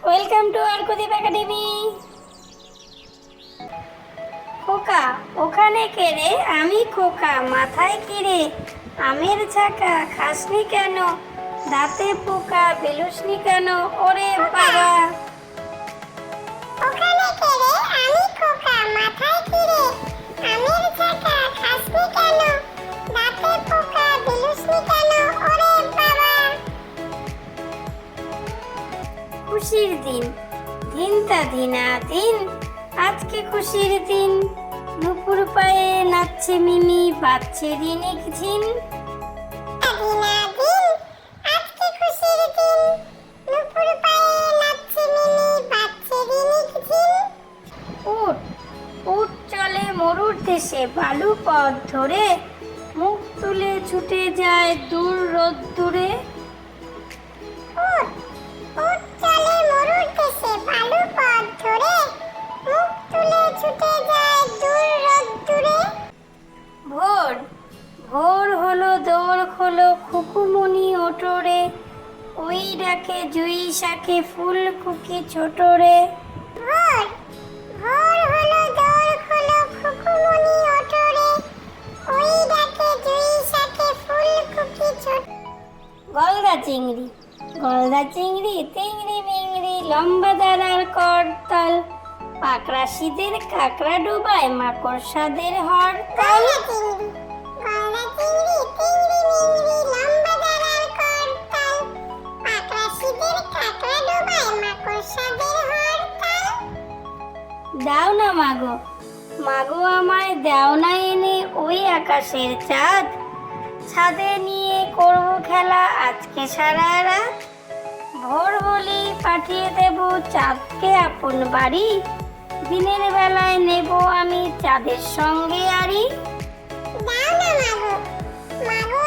Welcome to Arkadeep academy. খোকা ওখানে কে রে? আমি খোকা, মাথায় কি রে? আমের ঝাঁকা, খাসনি কেন? দাঁতে পোকা, বেলুসনি কেন? ওরে বাবা! ওখানে কে রে? আমি খোকা, মাথায় কি রে? আমের ঝাঁকা, খাসনি কেন? দাঁতে পোকা, বেলুসনি কেন? ওরে বাবা! খুশির দিন, দিনটা দিনা দিন, আজকে খুশির দিন। নুপুর পায়ে নাচছে মিমি, বাজছে রিনিক ঝিন। দিনা দিন, আজকে খুশির দিন। নুপুর পায়ে নাচছে মিমি, বাজছে রিনিক ঝিন। উঠ উঠ চলে মরুর দেশে, বালু পথ ধরে, মুখ তুলে ছুটে যায় দূর রোদ্দুরে। উঠ উঠ চলে মরুর দেশে, বালু পথ ধরে, মুখ তুলে ছুটে যায় দূর রোদ্দুরে। ভোর ভোর হলো, দৌড় খোলো, খুকুমনি ওঠরে, ওই ডাকে জুই শাকে ফুলকুকি ছোটরে। ভোর ভোর হলো, দৌড় খোলো, খুকুমনি ওঠরে, ওই ডাকে জুই শাকে ফুলকুকি ছোট। গলদা চিংড়ি গলদা চিংড়ি, তিংড়ি মিংড়ি, লম্বা দাঁড়ার করতাল, পাকড়া শীতের কাকড়া ডোবায়, মাকড়সাদের হরতাল। গলদা চিংড়ি, তিংড়ি মিংড়ি, লম্বা দাঁড়ার করতাল, পাকড়া শীতের কাকড়া ডোবায়, মাকড়সাদের হরতাল। দাও না মাগো, মাগো আমায় দাও না এনে ওই আকাশের চাঁদ, ছাদে নিয়ে করব খেলা আজকে সারা রাত। ভোর হলি পাঠিয়ে দেব চাঁদকে আপন বাড়ি, দিনের বেলায় নেব আমি চাঁদের সঙ্গে আড়ি। দাও না মাগো, মাগো